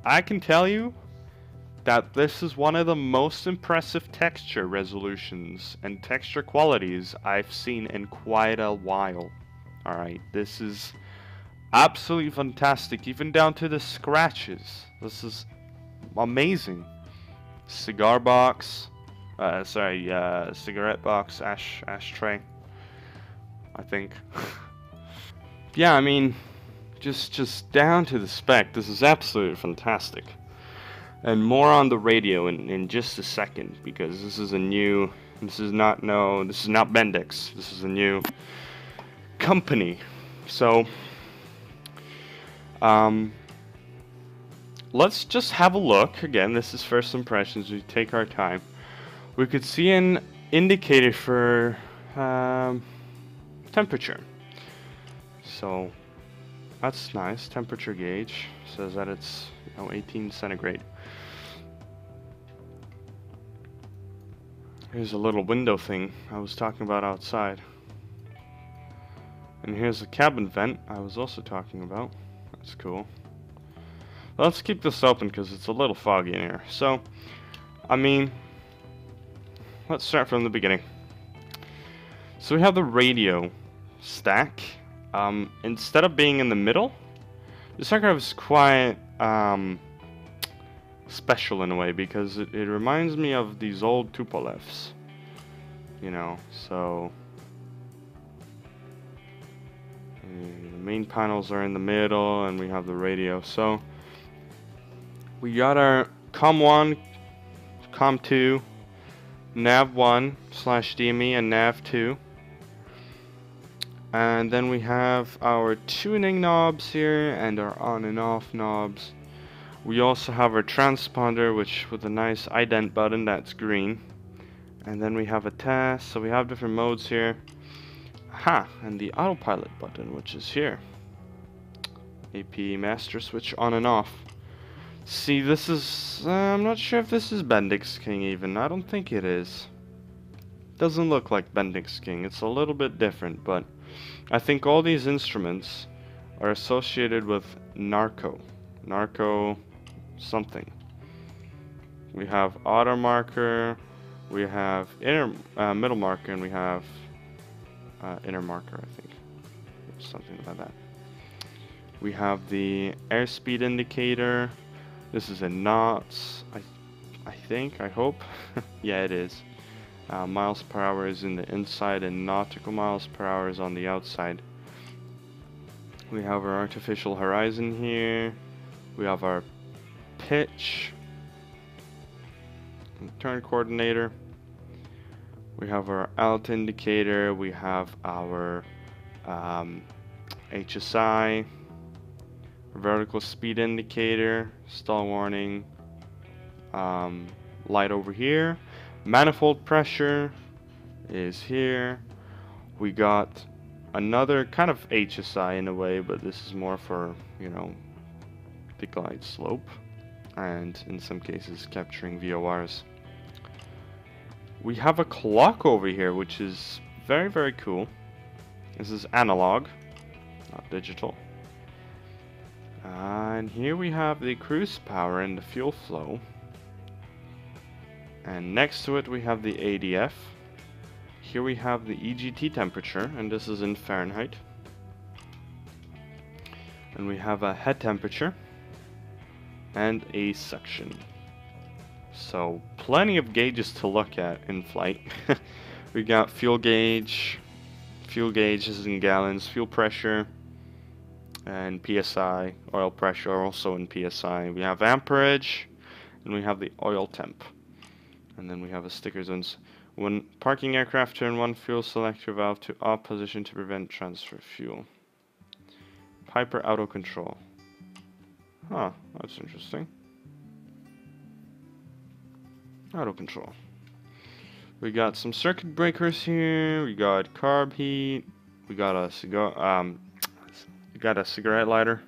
I can tell you that this is one of the most impressive texture resolutions and texture qualities I've seen in quite a while. Alright, this is absolutely fantastic, even down to the scratches. This is amazing. Cigar box, cigarette box, ashtray, I think. Yeah, I mean, just down to the spec, this is absolutely fantastic. And more on the radio in just a second, because this is a new, this is not Bendix, this is a new company. So, let's just have a look. Again, this is first impressions, we take our time. We could see an indicator for temperature. So, that's nice. Temperature gauge says that it's 18 centigrade. Here's a little window thing I was talking about outside. And here's the cabin vent I was also talking about. That's cool. Let's keep this open because it's a little foggy in here. So, I mean, let's start from the beginning. So we have the radio stack. Instead of being in the middle, this aircraft is quite special in a way, because it reminds me of these old Tupolevs, you know. So the main panels are in the middle and we have the radio. So we got our COM1, COM2, NAV1/DME and NAV2, and then we have our tuning knobs here and our on and off knobs. We also have our transponder, which with a nice ident button that's green. And then we have a test, so we have different modes here. Aha, and the autopilot button, which is here. AP master switch on and off. See, this is, I'm not sure if this is Bendix King even. I don't think it is. Doesn't look like Bendix King. It's a little bit different, but I think all these instruments are associated with Narco something. We have auto marker, we have middle marker, and we have inner marker, I think, something like that. We have the airspeed indicator. This is in knots, I hope. Yeah, it is. Miles per hour is in the inside and nautical miles per hour is on the outside. We have our artificial horizon here. We have our pitch, turn coordinator. We have our alt indicator. We have our HSI, vertical speed indicator, stall warning, light over here. Manifold pressure is here. We got another kind of HSI in a way, but this is more for, you know, the glide slope, and in some cases capturing VORs. We have a clock over here, which is very, very cool. This is analog, not digital. And here we have the cruise power and the fuel flow. And next to it we have the ADF. Here we have the EGT temperature, and this is in Fahrenheit. And we have a head temperature and a suction. So plenty of gauges to look at in flight. We got fuel gauge. Fuel gauge is in gallons. Fuel pressure and PSI. Oil pressure also in PSI. We have amperage, and we have the oil temp. And then we have a sticker zones. When parking aircraft, turn one fuel selector valve to off position to prevent transfer of fuel. Piper auto control. Huh, that's interesting. Auto control. We got some circuit breakers here. We got carb heat. We got a cigarette lighter.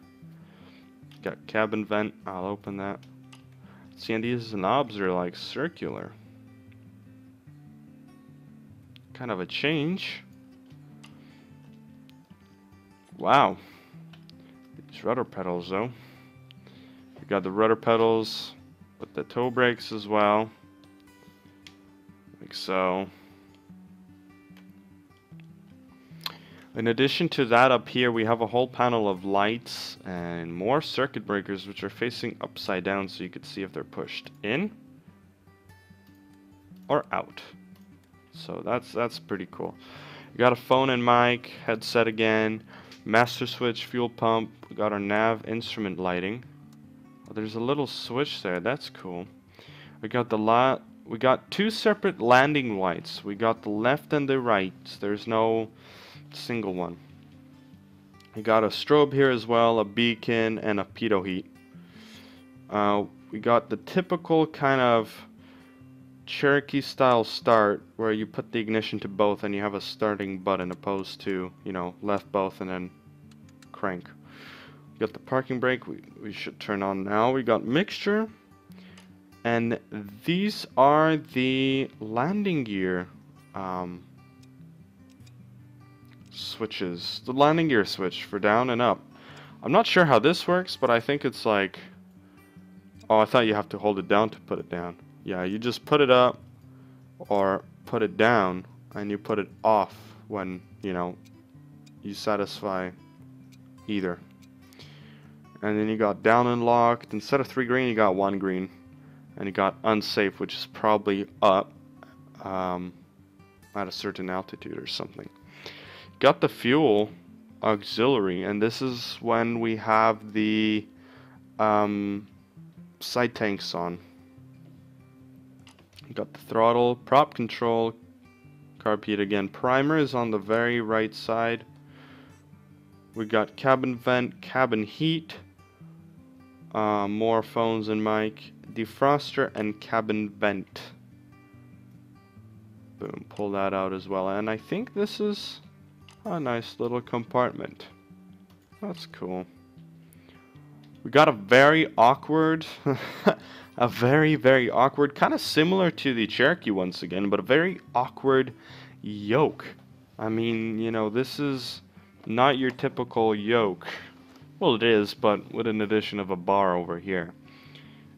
Got cabin vent. I'll open that. See, and these knobs are like circular. Kind of a change. Wow. These rudder pedals though. We got the rudder pedals with the toe brakes as well, like so. In addition to that, up here we have a whole panel of lights and more circuit breakers which are facing upside down, so you can see if they're pushed in or out. So that's pretty cool. We got a phone and mic, headset again, master switch, fuel pump. We got our nav instrument lighting. Oh, there's a little switch there. That's cool. We got the we got two separate landing lights. We got the left and the right. There's no single one. We got a strobe here as well, a beacon, and a pitot heat. We got the typical kind of Cherokee style start where you put the ignition to both and you have a starting button, opposed to, you know, left both and then crank. We got the parking brake, we should turn on now. We got mixture, and these are the landing gear switches. The landing gear switch for down and up. I'm not sure how this works, but I think it's like, oh, I thought you have to hold it down to put it down. Yeah, you just put it up or put it down, and you put it off when, you know, you satisfy either. And then you got down and locked. Instead of 3 green, you got 1 green. And you got unsafe, which is probably up at a certain altitude or something. Got the fuel auxiliary, and this is when we have the side tanks on. Got the throttle, prop control, carb heat again. Primer is on the very right side. We got cabin vent, cabin heat, more phones and mic, defroster, and cabin vent. Boom, pull that out as well. And I think this is a nice little compartment. That's cool. We got a very awkward, a very awkward, kind of similar to the Cherokee once again, but a very awkward yoke. I mean, you know, this is not your typical yoke. Well, it is, but with an addition of a bar over here.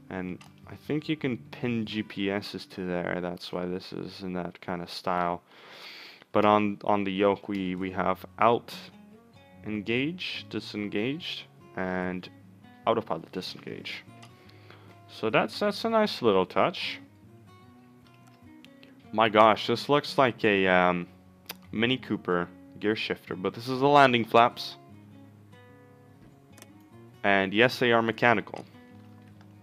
And I think you can pin GPSs to there. That's why this is in that kind of style. But on the yoke, we have out, engage, disengaged, and autopilot disengage. So that's a nice little touch. My gosh, this looks like a Mini Cooper gear shifter, but this is the landing flaps. And yes, they are mechanical.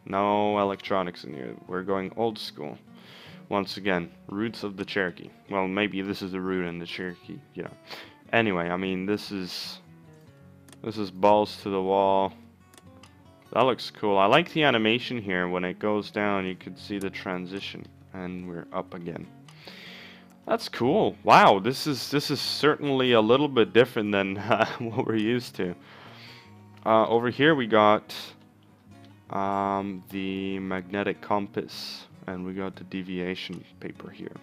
No electronics in here. We're going old school. Once again, roots of the Cherokee. Well, maybe this is the root in the Cherokee, you know. Anyway, I mean, this is balls to the wall. That looks cool. I like the animation here. When it goes down, you can see the transition, and we're up again. That's cool. Wow, this is certainly a little bit different than what we're used to. Over here we got the magnetic compass, and we got the deviation paper here.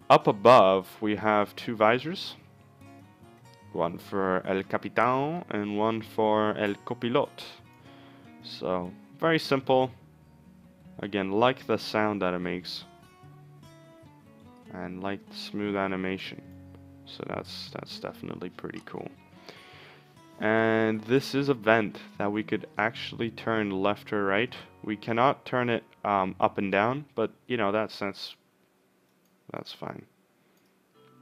Up above we have 2 visors. One for El Capitan and one for El Copilote. So, very simple. Again, like the sound that it makes. And like the smooth animation. So that's definitely pretty cool. And this is a vent that we could actually turn left or right. We cannot turn it up and down, but you know, that's fine.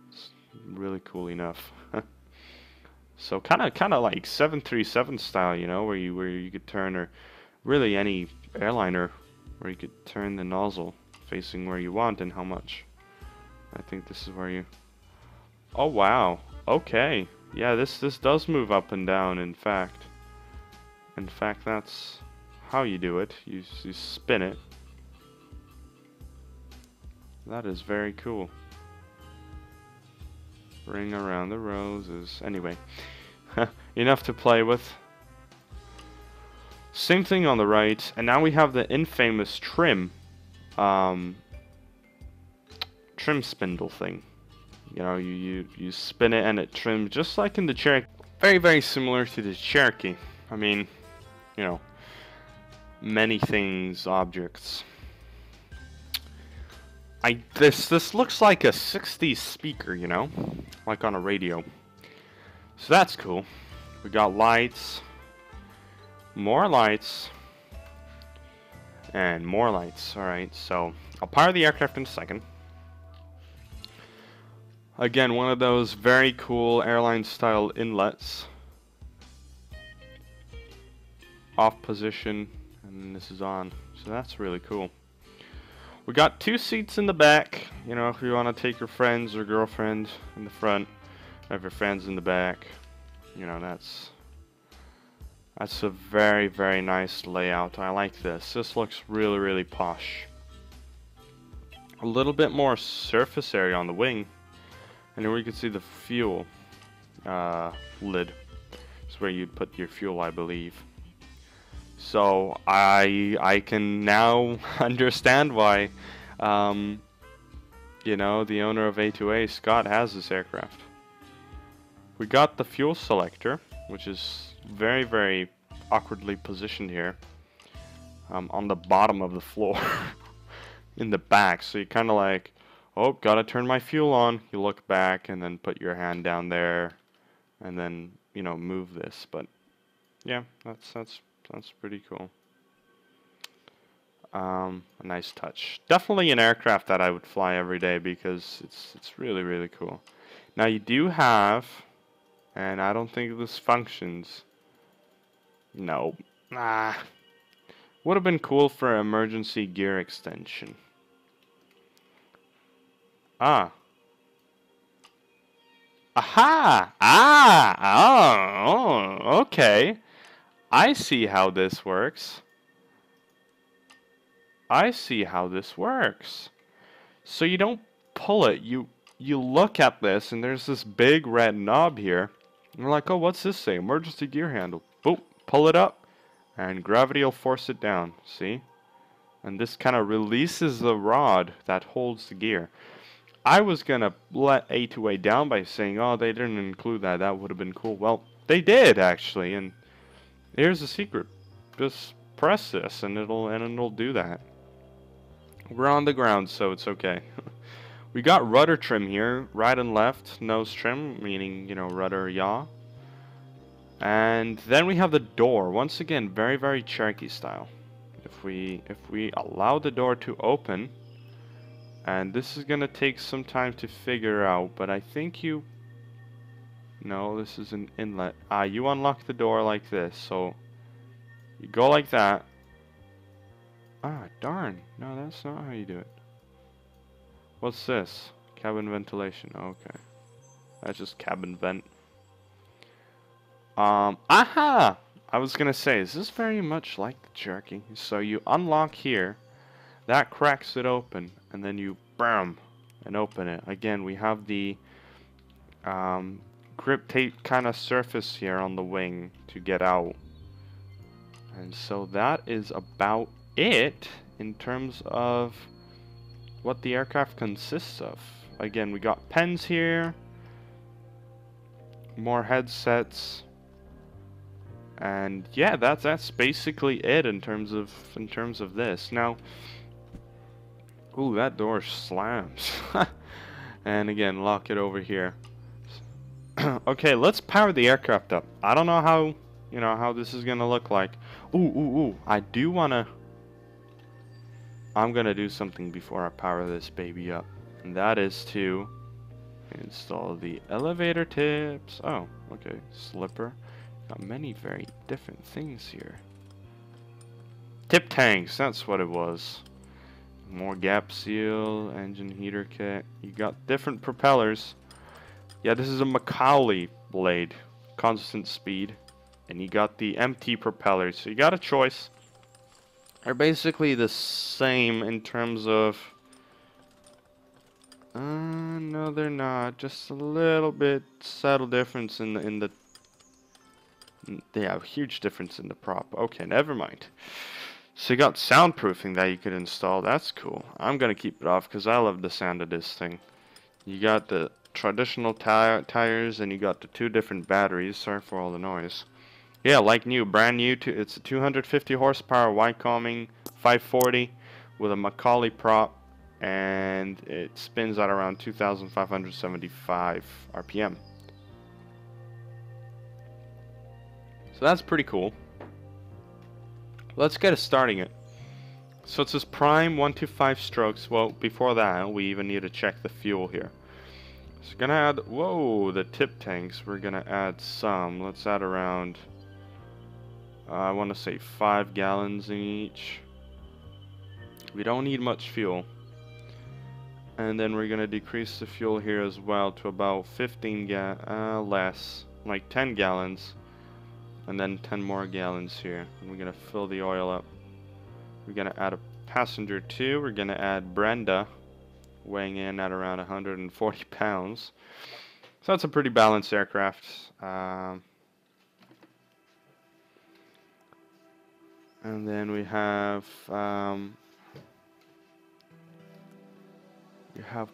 It's really cool enough. So kind of like 737 style, you know, where you could turn, or really any airliner where you could turn the nozzle facing where you want and how much. I think this is where you. Oh wow. Okay. Yeah, this does move up and down. In fact, that's how you do it. You spin it. That is very cool. Ring around the roses. Anyway, enough to play with. Same thing on the right, and now we have the infamous trim spindle thing. You know, you spin it and it trims just like in the Cherokee. Very similar to the Cherokee. I mean, you know, many things, objects. This looks like a 60s speaker, you know, like on a radio. So that's cool. We got lights, more lights, and more lights. All right, so I'll power the aircraft in a second. Again, one of those very cool airline-style inlets. Off position, and this is on. So that's really cool. We got 2 seats in the back, you know, if you want to take your friends or girlfriend in the front, have your friends in the back, you know, that's a very, very nice layout. I like this. This looks really, really posh. A little bit more surface area on the wing, and here we can see the fuel lid. It's where you'd put your fuel, I believe. So I can now understand why, you know, the owner of A2A, Scott, has this aircraft. We got the fuel selector, which is very, very awkwardly positioned here, on the bottom of the floor, in the back. So you kind of like, oh, gotta turn my fuel on. You look back and then put your hand down there, and then, you know, move this. But yeah, that's pretty cool. A nice touch. Definitely an aircraft that I would fly every day because it's really, really cool. Now you do have, and I don't think this functions. No. Would have been cool for emergency gear extension. Ah. Aha! Oh, okay. I see how this works. I see how this works. So you don't pull it. You look at this, and there's this big red knob here. And you're like, oh, what's this say? Emergency gear handle. Boop, pull it up, and gravity will force it down. See? And this kind of releases the rod that holds the gear. I was gonna let A2A down by saying, oh, they didn't include that. That would have been cool. Well, they did actually, and here's the secret. Just press this, and it'll do that. We're on the ground, so it's okay. We got rudder trim here, right and left, nose trim, meaning, you know, rudder yaw. And then we have the door. Once again, very, very Cherokee style. If we allow the door to open, and this is gonna take some time to figure out, but I think no, this is an inlet. You unlock the door like this, so you go like that. Darn. No, that's not how you do it. What's this? Cabin ventilation. Okay. That's just cabin vent. Aha! I was gonna say, is this very much like the Cherokee? So you unlock here, that cracks it open, and then you bam and open it. Again, we have the grip tape kind of surface here on the wing to get out. And so that is about it in terms of what the aircraft consists of. Again, we got pens here, more headsets, and yeah, that's basically it in terms of this. Now, ooh, that door slams. And again, lock it over here. Okay, let's power the aircraft up. I don't know how, you know, how this is gonna look like. Ooh, I'm gonna do something before I power this baby up, and that is to install the elevator tips. Oh, okay, slipper. Got many very different things here. Tip tanks, that's what it was. More gap seal, engine heater kit. You got different propellers. Yeah, this is a Macaulay blade, constant speed, and you got the empty propellers. So you got a choice. They're basically the same in terms of. No, they're not. Just a little bit subtle difference in the. They have a huge difference in the prop. Okay, never mind. So you got soundproofing that you could install. That's cool. I'm gonna keep it off because I love the sound of this thing. You got the traditional tires, and you got the 2 different batteries. Sorry for all the noise. Yeah, like new, brand new. It's a 250 horsepower Wycoming 540 with a Macaulay prop, and it spins at around 2,575 RPM. So that's pretty cool. Let's get it starting it. So it says prime 125 strokes. Well, before that, we even need to check the fuel here. So we're gonna add, whoa, the tip tanks. We're gonna add some. Let's add around, I want to say 5 gallons in each. We don't need much fuel. And then we're gonna decrease the fuel here as well to about 15 less, like 10 gallons. And then 10 more gallons here. And we're gonna fill the oil up. We're gonna add a passenger too. We're gonna add Brenda, weighing in at around 140 pounds. So that's a pretty balanced aircraft. And then we have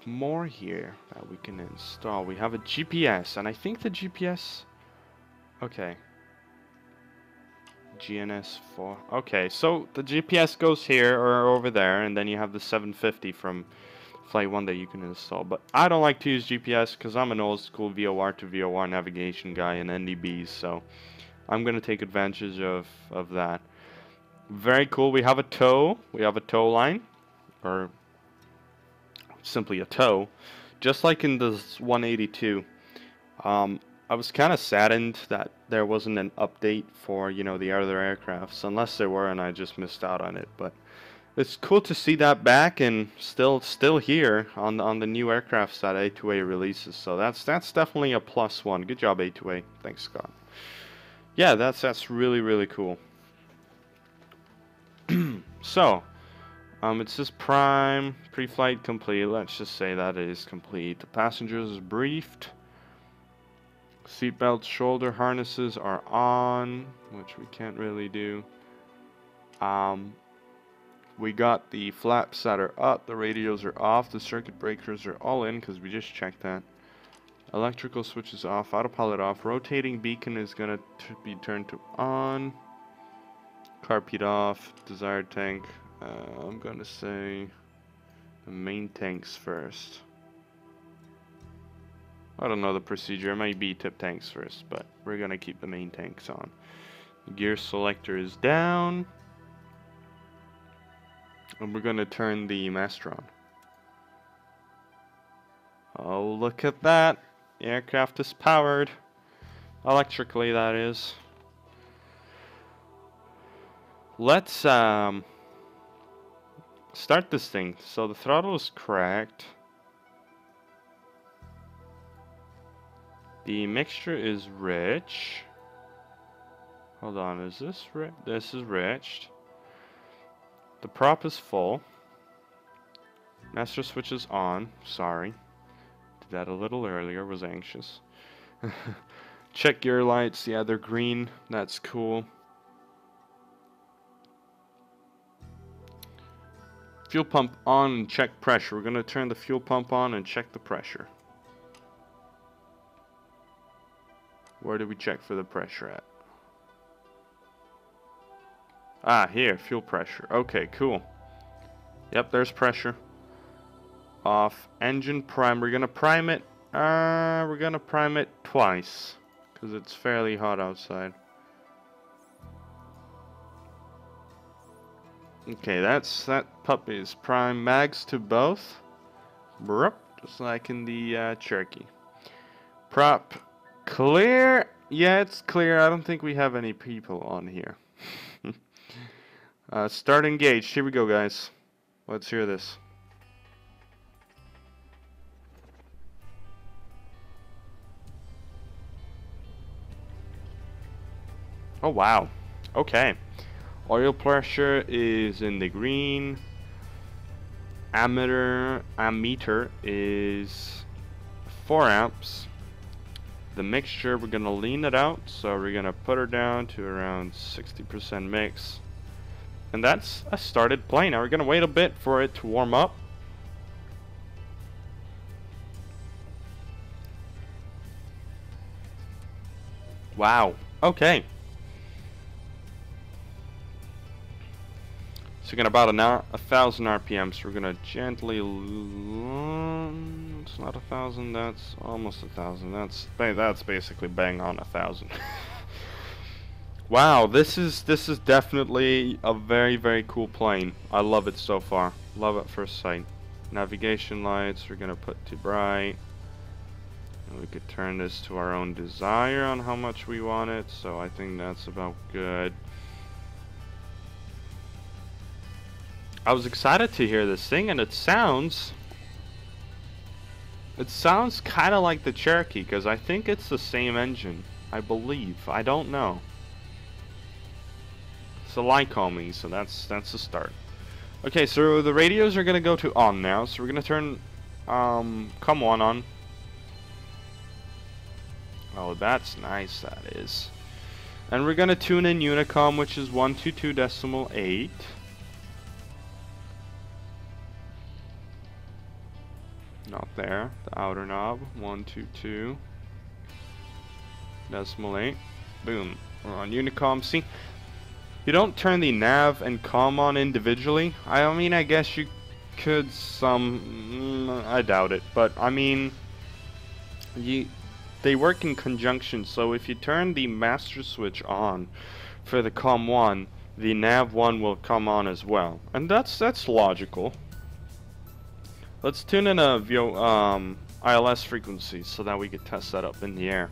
more here that we can install. We have a GPS, and I think the GPS. Okay. GNS4. Okay, so the GPS goes here or over there, and then you have the 750 from Flight 1 that you can install. But I don't like to use GPS because I'm an old school VOR to VOR navigation guy in NDBs, so I'm going to take advantage of that. Very cool. We have a tow. We have a tow line, or simply a tow, just like in this 182. I was kind of saddened that there wasn't an update for, you know, the other aircrafts, unless there were and I just missed out on it. But it's cool to see that back and still here on the new aircrafts that A2A releases. So that's definitely a plus one. Good job, A2A. Thanks, Scott. Yeah, that's really cool. So, it says prime pre-flight complete. Let's just say that it is complete. The passengers is briefed. Seatbelt shoulder harnesses are on, which we can't really do. We got the flaps that are up, the radios are off, the circuit breakers are all in because we just checked that. Electrical switch is off, autopilot off, rotating beacon is gonna be turned to on. Carpet off, desired tank. I'm gonna say the main tanks first. I don't know the procedure. It might be tip tanks first, but we're gonna keep the main tanks on. The gear selector is down, and we're gonna turn the master on. Oh, look at that! The aircraft is powered electrically, that is. Let's start this thing. So the throttle is cracked. The mixture is rich. Hold on, is this rich? This is rich. The prop is full. Master switch is on. Sorry. Did that a little earlier, was anxious. Check gear lights. Yeah, they're green. That's cool. Fuel pump on and check pressure. We're going to turn the fuel pump on and check the pressure. Where do we check for the pressure at? Ah, here, fuel pressure. Okay, cool. Yep, there's pressure. Off. Engine prime. We're gonna prime it. We're gonna prime it twice, because it's fairly hot outside. Okay, that puppy is prime. Mags to both. Brup, just like in the Cherokee. Prop. Clear. Yeah, it's clear. I don't think we have any people on here. Start engaged. Here we go, guys. Let's hear this. Oh, wow. Okay. Oil pressure is in the green. Ammeter is 4 amps. The mixture, we're going to lean it out. So we're going to put her down to around 60% mix. And that's a started plane. Now we're going to wait a bit for it to warm up. Wow. Okay. So we're gonna about 1,000 RPM. So we're gonna gently. It's not 1,000. That's almost 1,000. That's basically bang on 1,000. Wow, this is definitely a very cool plane. I love it so far. Love at first sight. Navigation lights we're gonna put to bright. And we could turn this to our own desire on how much we want it. So I think that's about good. I was excited to hear this thing, and it sounds kind of like the Cherokee, because I think it's the same engine. I believe. I don't know. It's a Lycoming, so that's the start. Okay, so the radios are gonna go to on now. So we're gonna turn come on. Oh, that's nice. That is. And we're gonna tune in Unicom, which is 122.8. Not there. The outer knob, 122.8. Boom. We're on Unicom. See, you don't turn the nav and comm on individually. I mean, I guess you could I doubt it, but I mean, they work in conjunction. So if you turn the master switch on for the comm 1, the nav 1 will come on as well, and that's logical. Let's tune in a ILS frequency so that we could test that up in the air.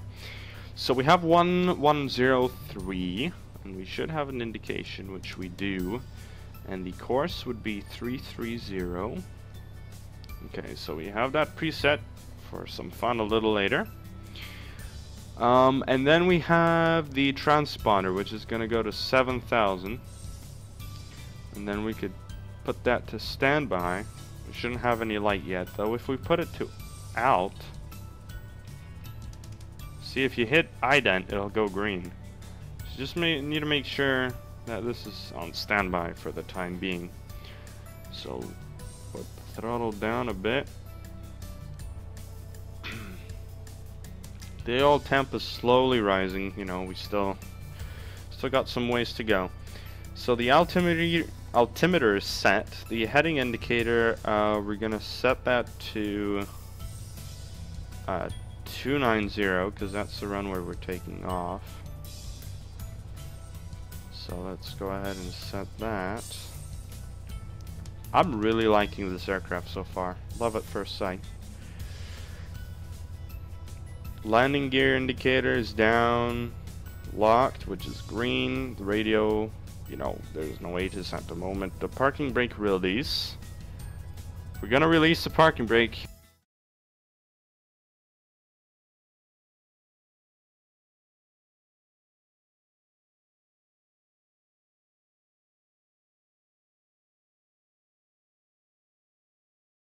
So we have 1103, and we should have an indication, which we do. And the course would be 330. Okay, so we have that preset for some fun a little later. And then we have the transponder, which is going to go to 7,000. And then we could put that to standby. We shouldn't have any light yet, though. If we put it to out, see, if you hit ident, it'll go green. So just need to make sure that this is on standby for the time being. So put the throttle down a bit. The old temp is slowly rising. You know, we still got some ways to go. So the altimeter is set. The heading indicator, we're gonna set that to 290, because that's the runway we're taking off. So let's go ahead and set that. I'm really liking this aircraft so far. Love at first sight. Landing gear indicator is down, locked, which is green. The radio, you know, there's no ATIS at the moment. The parking brake release. We're gonna release the parking brake.